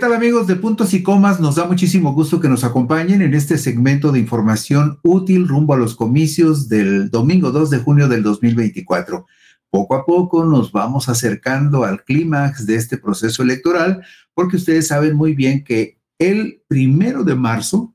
tal, amigos de Puntos y Comas? Nos da muchísimo gusto que nos acompañen en este segmento de información útil rumbo a los comicios del domingo 2 de junio del 2024. Poco a poco nos vamos acercando al clímax de este proceso electoral, porque ustedes saben muy bien que el 1 de marzo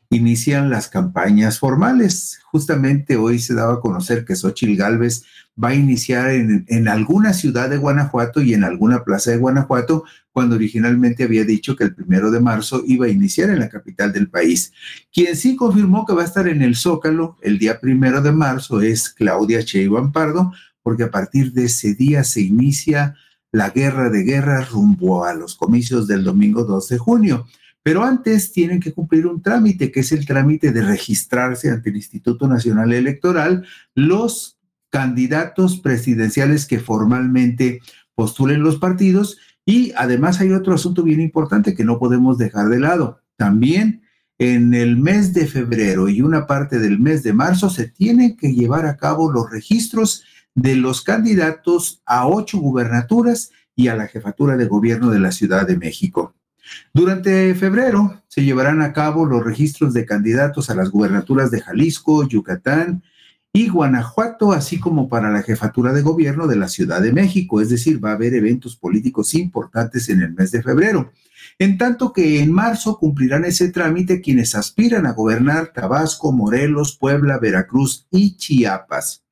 inician las campañas formales. Justamente hoy se daba a conocer que Xóchitl Gálvez va a iniciar en alguna ciudad de Guanajuato y en alguna plaza de Guanajuato, cuando originalmente había dicho que el 1 de marzo iba a iniciar en la capital del país. Quien sí confirmó que va a estar en el Zócalo el día 1 de marzo es Claudia Sheinbaum Pardo, porque a partir de ese día se inicia la guerra de guerras rumbo a los comicios del domingo 2 de junio. Pero antes tienen que cumplir un trámite, que es el trámite de registrarse ante el Instituto Nacional Electoral los candidatos presidenciales que formalmente postulen los partidos. Y además hay otro asunto bien importante que no podemos dejar de lado. También en el mes de febrero y una parte del mes de marzo se tienen que llevar a cabo los registros de los candidatos a 8 gubernaturas y a la jefatura de gobierno de la Ciudad de México. Durante febrero se llevarán a cabo los registros de candidatos a las gubernaturas de Jalisco, Yucatán y Guanajuato, así como para la jefatura de gobierno de la Ciudad de México. Es decir, va a haber eventos políticos importantes en el mes de febrero. En tanto que en marzo cumplirán ese trámite quienes aspiran a gobernar Tabasco, Morelos, Puebla, Veracruz y Chiapas.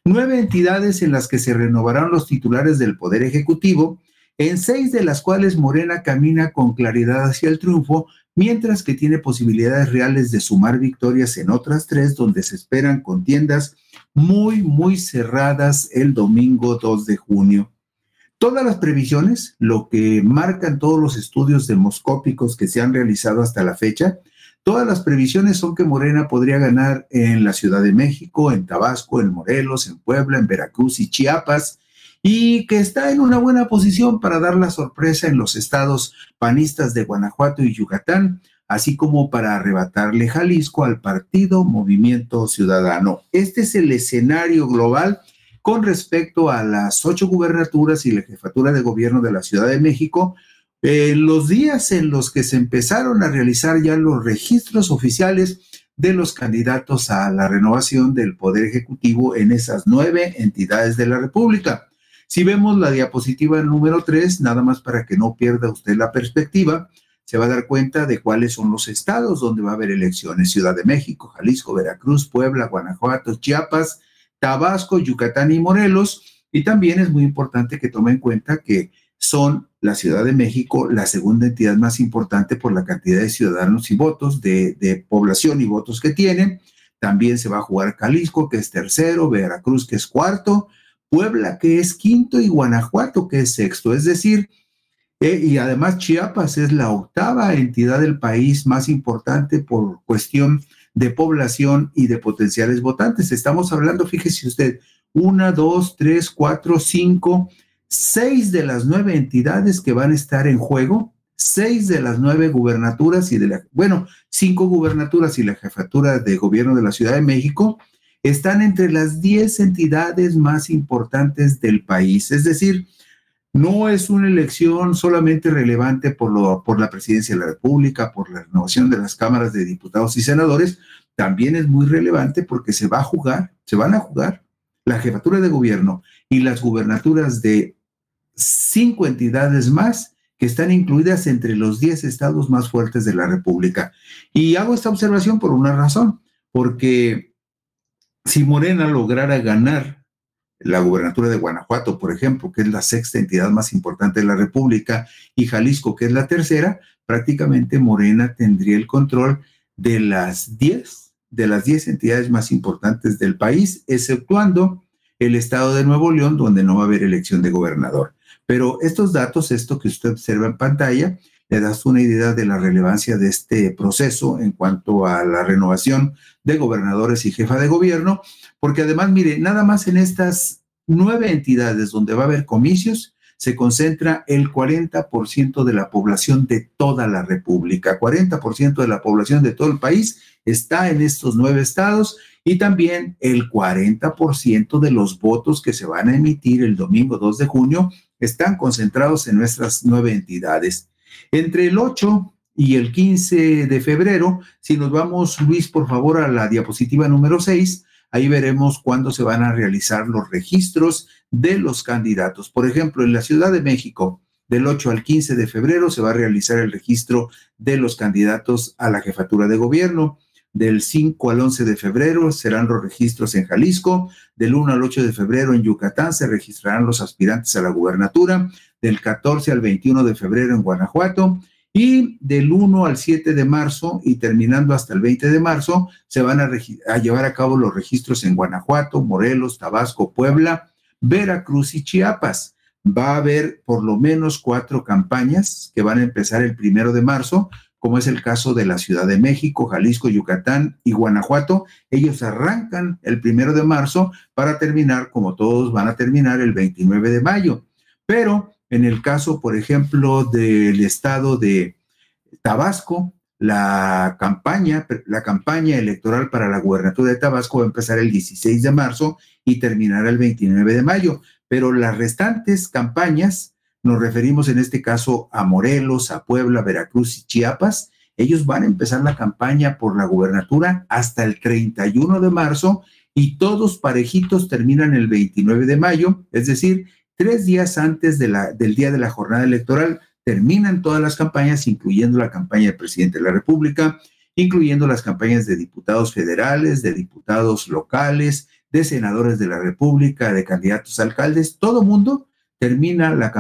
9 entidades en las que se renovarán los titulares del Poder Ejecutivo, en 6 de las cuales Morena camina con claridad hacia el triunfo, mientras que tiene posibilidades reales de sumar victorias en otras 3, donde se esperan contiendas muy cerradas el domingo 2 de junio. Todas las previsiones, lo que marcan todos los estudios demoscópicos que se han realizado hasta la fecha, todas las previsiones son que Morena podría ganar en la Ciudad de México, en Tabasco, en Morelos, en Puebla, en Veracruz y Chiapas, y que está en una buena posición para dar la sorpresa en los estados panistas de Guanajuato y Yucatán, así como para arrebatarle Jalisco al partido Movimiento Ciudadano. Este es el escenario global con respecto a las 8 gubernaturas y la jefatura de gobierno de la Ciudad de México. Los días en los que se empezaron a realizar ya los registros oficiales de los candidatos a la renovación del Poder Ejecutivo en esas 9 entidades de la República. Si vemos la diapositiva número 3, nada más para que no pierda usted la perspectiva, se va a dar cuenta de cuáles son los estados donde va a haber elecciones: Ciudad de México, Jalisco, Veracruz, Puebla, Guanajuato, Chiapas, Tabasco, Yucatán y Morelos. Y también es muy importante que tome en cuenta que son la Ciudad de México la segunda entidad más importante por la cantidad de ciudadanos y votos, de población y votos que tienen. También se va a jugar Jalisco, que es tercero, Veracruz, que es cuarto, Puebla, que es quinto, y Guanajuato, que es sexto. Es decir, y además Chiapas es la 8ª entidad del país más importante por cuestión de población y de potenciales votantes. Estamos hablando, fíjese usted, 1, 2, 3, 4, 5, 6 de las 9 entidades que van a estar en juego, 6 de las 9 gubernaturas y 5 gubernaturas y la jefatura de gobierno de la Ciudad de México están entre las 10 entidades más importantes del país. Es decir, no es una elección solamente relevante por la presidencia de la República, por la renovación de las cámaras de diputados y senadores, también es muy relevante porque se van a jugar la jefatura de gobierno y las gubernaturas de 5 entidades más que están incluidas entre los 10 estados más fuertes de la República. Y hago esta observación por una razón, porque si Morena lograra ganar la gubernatura de Guanajuato, por ejemplo, que es la 6ª entidad más importante de la República, y Jalisco, que es la 3ª, prácticamente Morena tendría el control de las 10 entidades más importantes del país, exceptuando el estado de Nuevo León, donde no va a haber elección de gobernador. Pero estos datos, esto que usted observa en pantalla, le das una idea de la relevancia de este proceso en cuanto a la renovación de gobernadores y jefa de gobierno, porque además, mire, nada más en estas 9 entidades donde va a haber comicios, se concentra el 40% de la población de toda la República. 40% de la población de todo el país está en estos 9 estados, y también el 40% de los votos que se van a emitir el domingo 2 de junio están concentrados en nuestras 9 entidades. Entre el 8 y el 15 de febrero, si nos vamos, Luis, por favor, a la diapositiva número 6, ahí veremos cuándo se van a realizar los registros de los candidatos. Por ejemplo, en la Ciudad de México, del 8 al 15 de febrero se va a realizar el registro de los candidatos a la jefatura de gobierno. Del 5 al 11 de febrero serán los registros en Jalisco. Del 1 al 8 de febrero en Yucatán se registrarán los aspirantes a la gubernatura. Del 14 al 21 de febrero en Guanajuato. Y del 1 al 7 de marzo y terminando hasta el 20 de marzo se van a llevar a cabo los registros en Guanajuato, Morelos, Tabasco, Puebla, Veracruz y Chiapas. Va a haber por lo menos 4 campañas que van a empezar el 1 de marzo, como es el caso de la Ciudad de México, Jalisco, Yucatán y Guanajuato. Ellos arrancan el 1 de marzo para terminar, como todos van a terminar, el 29 de mayo. Pero en el caso, por ejemplo, del estado de Tabasco, la campaña electoral para la gubernatura de Tabasco va a empezar el 16 de marzo y terminará el 29 de mayo. Pero las restantes campañas, nos referimos en este caso a Morelos, a Puebla, Veracruz y Chiapas, ellos van a empezar la campaña por la gubernatura hasta el 31 de marzo y todos parejitos terminan el 29 de mayo, es decir, 3 días antes del día de la jornada electoral, terminan todas las campañas, incluyendo la campaña del presidente de la República, incluyendo las campañas de diputados federales, de diputados locales, de senadores de la República, de candidatos a alcaldes. Todo mundo termina las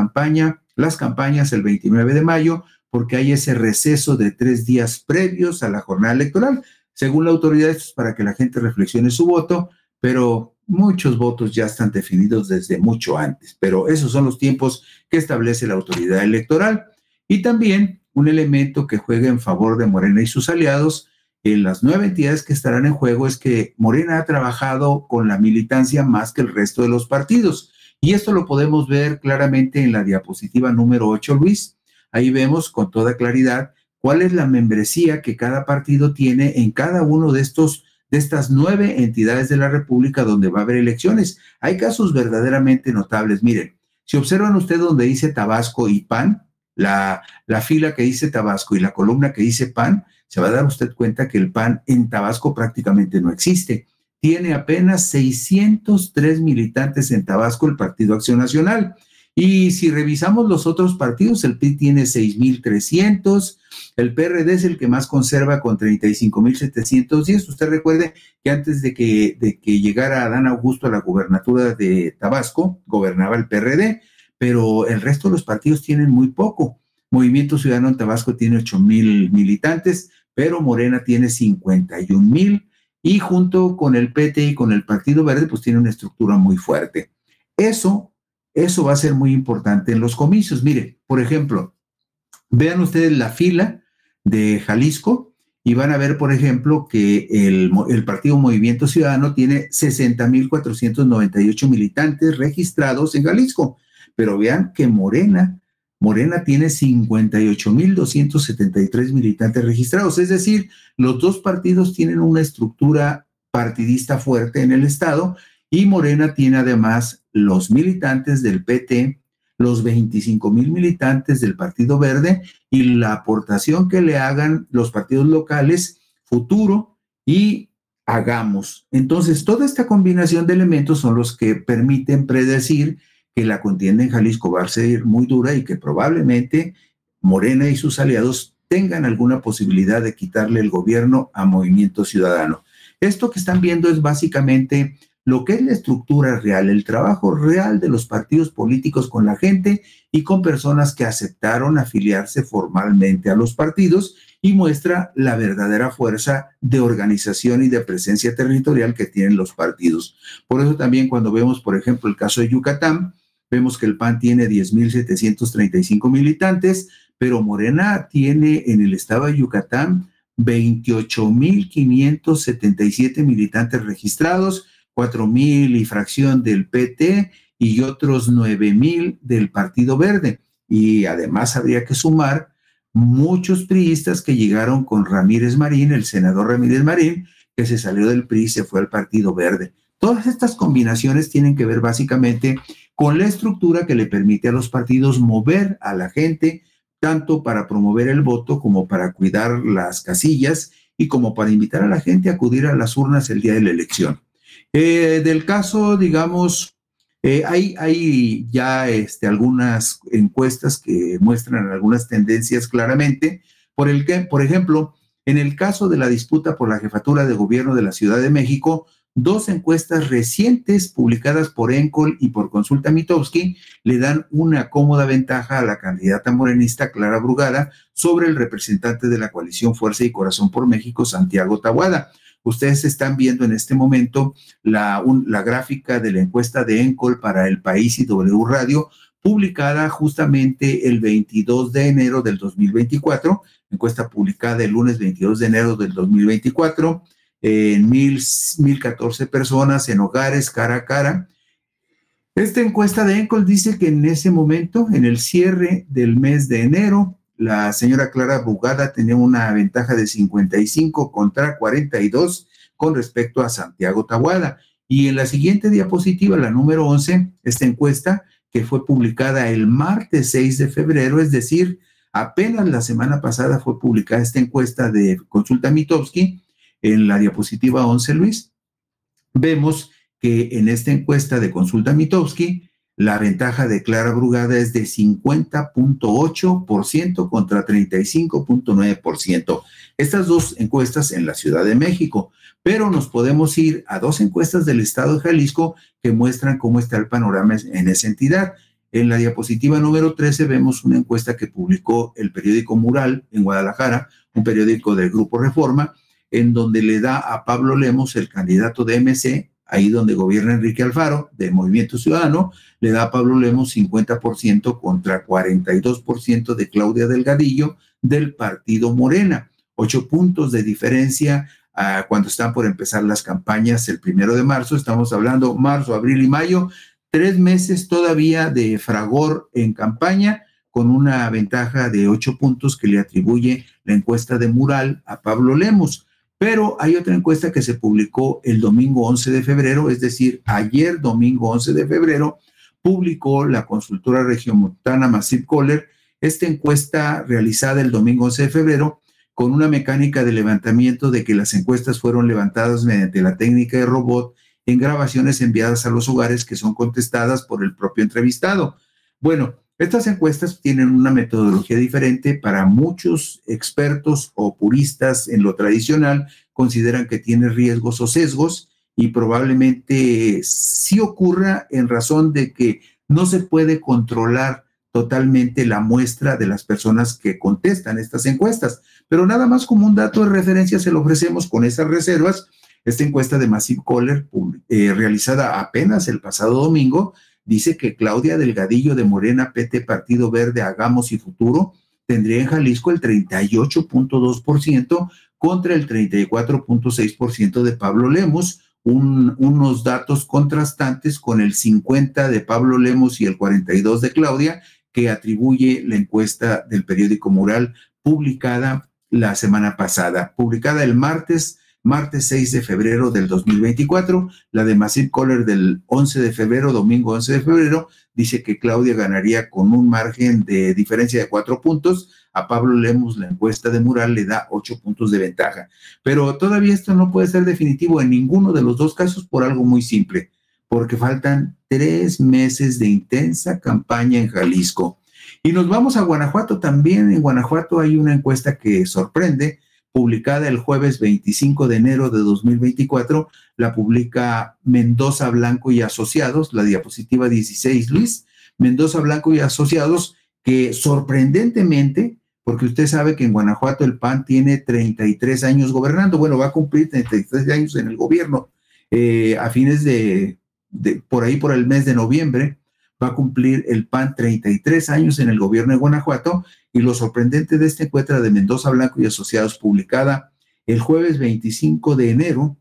campañas el 29 de mayo, porque hay ese receso de 3 días previos a la jornada electoral. Según la autoridad, esto es para que la gente reflexione su voto, pero muchos votos ya están definidos desde mucho antes, pero esos son los tiempos que establece la autoridad electoral. Y también un elemento que juega en favor de Morena y sus aliados en las 9 entidades que estarán en juego es que Morena ha trabajado con la militancia más que el resto de los partidos. Y esto lo podemos ver claramente en la diapositiva número 8, Luis. Ahí vemos con toda claridad cuál es la membresía que cada partido tiene en cada uno de estas 9 entidades de la República donde va a haber elecciones. Hay casos verdaderamente notables. Miren, si observan ustedes donde dice Tabasco y PAN, la fila que dice Tabasco y la columna que dice PAN, se va a dar usted cuenta que el PAN en Tabasco prácticamente no existe. Tiene apenas 603 militantes en Tabasco el Partido Acción Nacional. Y si revisamos los otros partidos, el PRI tiene 6,300, el PRD es el que más conserva con 35,710. Usted recuerde que antes de que llegara Adán Augusto a la gubernatura de Tabasco, gobernaba el PRD, pero el resto de los partidos tienen muy poco. Movimiento Ciudadano en Tabasco tiene 8,000 militantes, pero Morena tiene 51,000 y junto con el PT y con el Partido Verde, pues tiene una estructura muy fuerte. Eso va a ser muy importante en los comicios. Mire, por ejemplo, vean ustedes la fila de Jalisco y van a ver, por ejemplo, que el Partido Movimiento Ciudadano tiene 60,498 militantes registrados en Jalisco, pero vean que Morena tiene 58,273 militantes registrados, es decir, los dos partidos tienen una estructura partidista fuerte en el estado. Y Morena tiene además los militantes del PT, los 25,000 militantes del Partido Verde y la aportación que le hagan los partidos locales, Futuro y Hagamos. Entonces, toda esta combinación de elementos son los que permiten predecir que la contienda en Jalisco va a ser muy dura y que probablemente Morena y sus aliados tengan alguna posibilidad de quitarle el gobierno a Movimiento Ciudadano. Esto que están viendo es básicamente lo que es la estructura real, el trabajo real de los partidos políticos con la gente y con personas que aceptaron afiliarse formalmente a los partidos, y muestra la verdadera fuerza de organización y de presencia territorial que tienen los partidos. Por eso también cuando vemos, por ejemplo, el caso de Yucatán, vemos que el PAN tiene 10,735 militantes, pero Morena tiene en el estado de Yucatán 28,577 militantes registrados, 4,000 y fracción del PT y otros 9,000 del Partido Verde. Y además habría que sumar muchos priistas que llegaron con Ramírez Marín, el senador Ramírez Marín, que se salió del PRI y se fue al Partido Verde. Todas estas combinaciones tienen que ver básicamente con la estructura que le permite a los partidos mover a la gente tanto para promover el voto como para cuidar las casillas y como para invitar a la gente a acudir a las urnas el día de la elección. Del caso, digamos, hay ya algunas encuestas que muestran algunas tendencias claramente, por ejemplo, en el caso de la disputa por la jefatura de gobierno de la Ciudad de México, dos encuestas recientes publicadas por Encol y por Consulta Mitofsky le dan una cómoda ventaja a la candidata morenista Clara Brugada sobre el representante de la coalición Fuerza y Corazón por México, Santiago Tabuada. Ustedes están viendo en este momento la gráfica de la encuesta de Encol para El País y W Radio, publicada justamente el 22 de enero del 2024, encuesta publicada el lunes 22 de enero del 2024, en 1,014 personas en hogares cara a cara. Esta encuesta de Encol dice que en ese momento, en el cierre del mes de enero, la señora Clara Brugada tenía una ventaja de 55 contra 42 con respecto a Santiago Tabuada. Y en la siguiente diapositiva, la número 11, esta encuesta que fue publicada el martes 6 de febrero, es decir, apenas la semana pasada fue publicada esta encuesta de Consulta Mitofsky. En la diapositiva 11, Luis, vemos que en esta encuesta de Consulta Mitofsky, la ventaja de Clara Brugada es de 50.8% contra 35.9%. Estas dos encuestas en la Ciudad de México, pero nos podemos ir a dos encuestas del estado de Jalisco que muestran cómo está el panorama en esa entidad. En la diapositiva número 13 vemos una encuesta que publicó el periódico Mural en Guadalajara, un periódico del Grupo Reforma, en donde le da a Pablo Lemos, el candidato de MC, ahí donde gobierna Enrique Alfaro, de Movimiento Ciudadano, le da a Pablo Lemos 50% contra 42% de Claudia Delgadillo del partido Morena. 8 puntos de diferencia cuando están por empezar las campañas el 1 de marzo. Estamos hablando marzo, abril y mayo, 3 meses todavía de fragor en campaña, con una ventaja de 8 puntos que le atribuye la encuesta de Mural a Pablo Lemos. Pero hay otra encuesta que se publicó el domingo 11 de febrero, es decir, ayer domingo 11 de febrero, publicó la consultora regiomontana Massive Caller esta encuesta realizada el domingo 11 de febrero con una mecánica de levantamiento de que las encuestas fueron levantadas mediante la técnica de robot en grabaciones enviadas a los hogares que son contestadas por el propio entrevistado. Bueno, estas encuestas tienen una metodología diferente. Para muchos expertos o puristas en lo tradicional consideran que tiene riesgos o sesgos y probablemente sí ocurra en razón de que no se puede controlar totalmente la muestra de las personas que contestan estas encuestas. Pero nada más como un dato de referencia se lo ofrecemos con esas reservas. Esta encuesta de Massive Caller, realizada apenas el pasado domingo, dice que Claudia Delgadillo de Morena, PT, Partido Verde, Hagamos y Futuro tendría en Jalisco el 38.2% contra el 34.6% de Pablo Lemos, unos datos contrastantes con el 50% de Pablo Lemos y el 42% de Claudia, que atribuye la encuesta del periódico Mural publicada la semana pasada, publicada el martes 6 de febrero del 2024, la de Massive Caller del 11 de febrero, domingo 11 de febrero, dice que Claudia ganaría con un margen de diferencia de 4 puntos, a Pablo Lemos la encuesta de Mural le da 8 puntos de ventaja. Pero todavía esto no puede ser definitivo en ninguno de los dos casos por algo muy simple, porque faltan 3 meses de intensa campaña en Jalisco. Y nos vamos a Guanajuato también. En Guanajuato hay una encuesta que sorprende, publicada el jueves 25 de enero de 2024, la publica Mendoza Blanco y Asociados, la diapositiva 16, Luis, Mendoza Blanco y Asociados, que sorprendentemente, porque usted sabe que en Guanajuato el PAN tiene 33 años gobernando, bueno, va a cumplir 33 años en el gobierno, a fines por ahí por el mes de noviembre, va a cumplir el PAN 33 años en el gobierno de Guanajuato. Y lo sorprendente de esta encuesta de Mendoza Blanco y Asociados, publicada el jueves 25 de enero,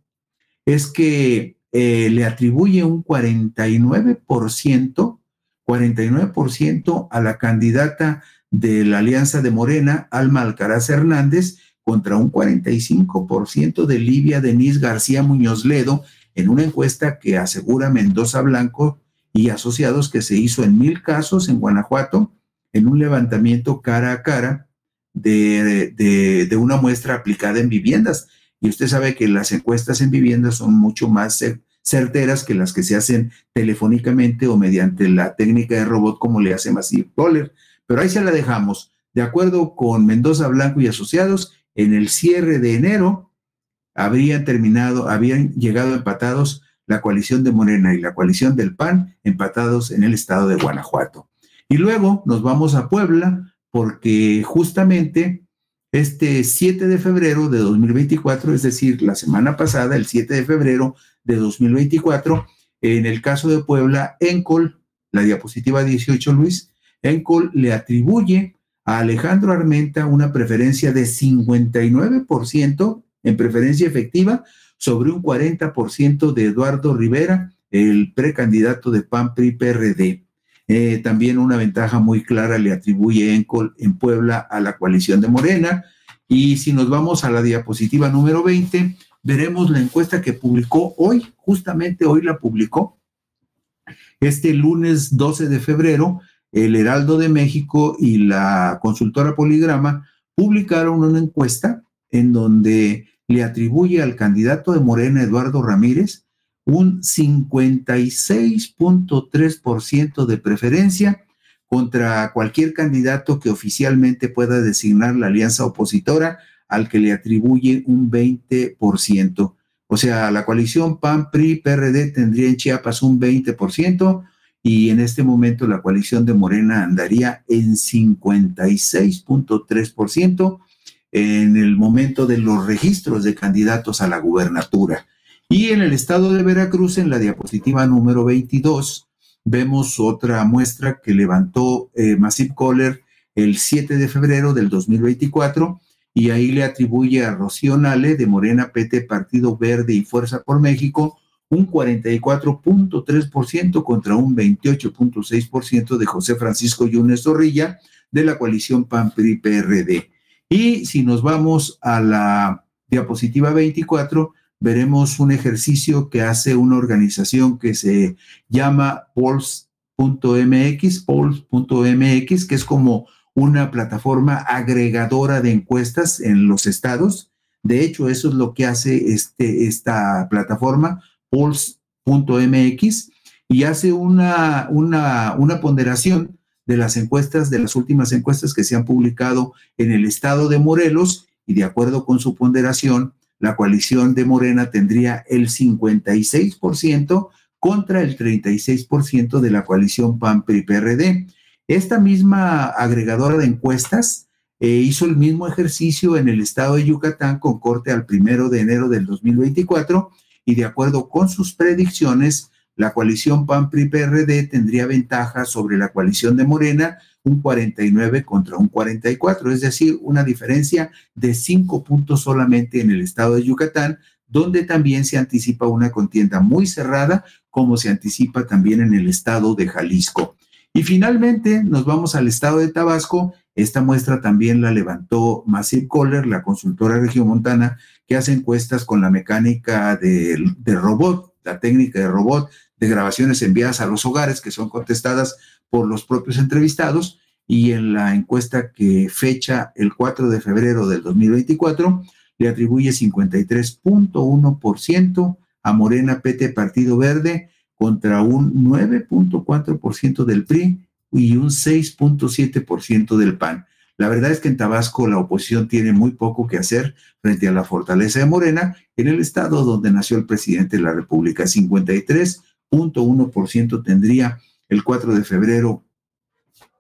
es que le atribuye un 49% a la candidata de la Alianza de Morena, Alma Alcaraz Hernández, contra un 45% de Livia Denise García Muñoz Ledo, en una encuesta que asegura Mendoza Blanco y Asociados que se hizo en 1,000 casos en Guanajuato, en un levantamiento cara a cara de una muestra aplicada en viviendas. Y usted sabe que las encuestas en viviendas son mucho más certeras que las que se hacen telefónicamente o mediante la técnica de robot como le hace Massive Caller. Pero ahí se la dejamos. De acuerdo con Mendoza Blanco y Asociados, en el cierre de enero habían llegado empatados la coalición de Morena y la coalición del PAN, empatados en el estado de Guanajuato. Y luego nos vamos a Puebla, porque justamente este 7 de febrero de 2024, es decir, la semana pasada, el 7 de febrero de 2024, en el caso de Puebla, ENCOL, la diapositiva 18, Luis, ENCOL le atribuye a Alejandro Armenta una preferencia de 59% en preferencia efectiva sobre un 40% de Eduardo Rivera, el precandidato de PAN-PRI-PRD. También una ventaja muy clara le atribuye ENCOL en Puebla a la coalición de Morena. Y si nos vamos a la diapositiva número 20, veremos la encuesta que publicó hoy, justamente hoy la publicó, este lunes 12 de febrero, el Heraldo de México y la consultora Poligrama publicaron una encuesta en donde le atribuye al candidato de Morena, Eduardo Ramírez, un 56.3% de preferencia contra cualquier candidato que oficialmente pueda designar la alianza opositora, al que le atribuye un 20%. O sea, la coalición PAN-PRI-PRD tendría en Chiapas un 20%, y en este momento la coalición de Morena andaría en 56.3% en el momento de los registros de candidatos a la gubernatura. Y en el estado de Veracruz, en la diapositiva número 22, vemos otra muestra que levantó Massive Caller el 7 de febrero del 2024, y ahí le atribuye a Rocío Nale, de Morena, PT, Partido Verde y Fuerza por México, un 44.3% contra un 28.6% de José Francisco Yunes Zorrilla, de la coalición PAN-PRI-PRD. Y si nos vamos a la diapositiva 24, veremos un ejercicio que hace una organización que se llama Polls.mx, que es como una plataforma agregadora de encuestas en los estados. De hecho, eso es lo que hace esta plataforma, Polls.mx, y hace una ponderación de las encuestas, de las últimas encuestas que se han publicado en el estado de Morelos, y de acuerdo con su ponderación, la coalición de Morena tendría el 56% contra el 36% de la coalición PAN-PRI-PRD. Esta misma agregadora de encuestas hizo el mismo ejercicio en el estado de Yucatán con corte al 1 de enero del 2024, y de acuerdo con sus predicciones, la coalición PAN-PRI-PRD tendría ventaja sobre la coalición de Morena, un 49 contra un 44, es decir, una diferencia de 5 puntos solamente en el estado de Yucatán, donde también se anticipa una contienda muy cerrada, como se anticipa también en el estado de Jalisco. Y finalmente nos vamos al estado de Tabasco. Esta muestra también la levantó Massive Caller, la consultora regiomontana, que hace encuestas con la mecánica de robot, la técnica de robot, de grabaciones enviadas a los hogares que son contestadas por los propios entrevistados. Y en la encuesta que fecha el 4 de febrero del 2024, le atribuye 53.1% a Morena, PT, Partido Verde, contra un 9.4% del PRI y un 6.7% del PAN. La verdad es que en Tabasco la oposición tiene muy poco que hacer frente a la fortaleza de Morena, en el estado donde nació el presidente de la República. 53.1% tendría el 4 de febrero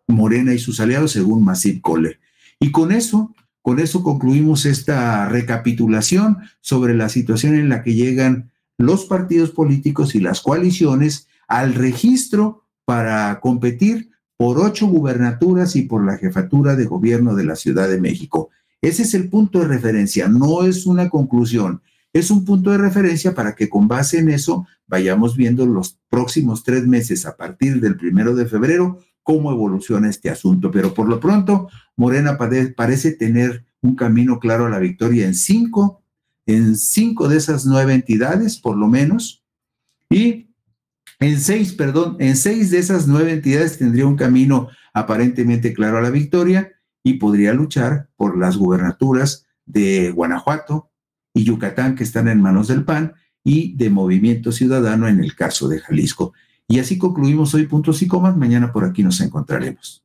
Morena y sus aliados, según Massive Caller. Y con eso concluimos esta recapitulación sobre la situación en la que llegan los partidos políticos y las coaliciones al registro para competir por 8 gubernaturas y por la jefatura de gobierno de la Ciudad de México. Ese es el punto de referencia, no es una conclusión, es un punto de referencia para que con base en eso vayamos viendo los próximos 3 meses a partir del 1 de febrero cómo evoluciona este asunto. Pero por lo pronto, Morena parece tener un camino claro a la victoria en cinco de esas 9 entidades, por lo menos, y En seis de esas 9 entidades tendría un camino aparentemente claro a la victoria y podría luchar por las gubernaturas de Guanajuato y Yucatán, que están en manos del PAN, y de Movimiento Ciudadano en el caso de Jalisco. Y así concluimos hoy puntos y comas. Mañana por aquí nos encontraremos.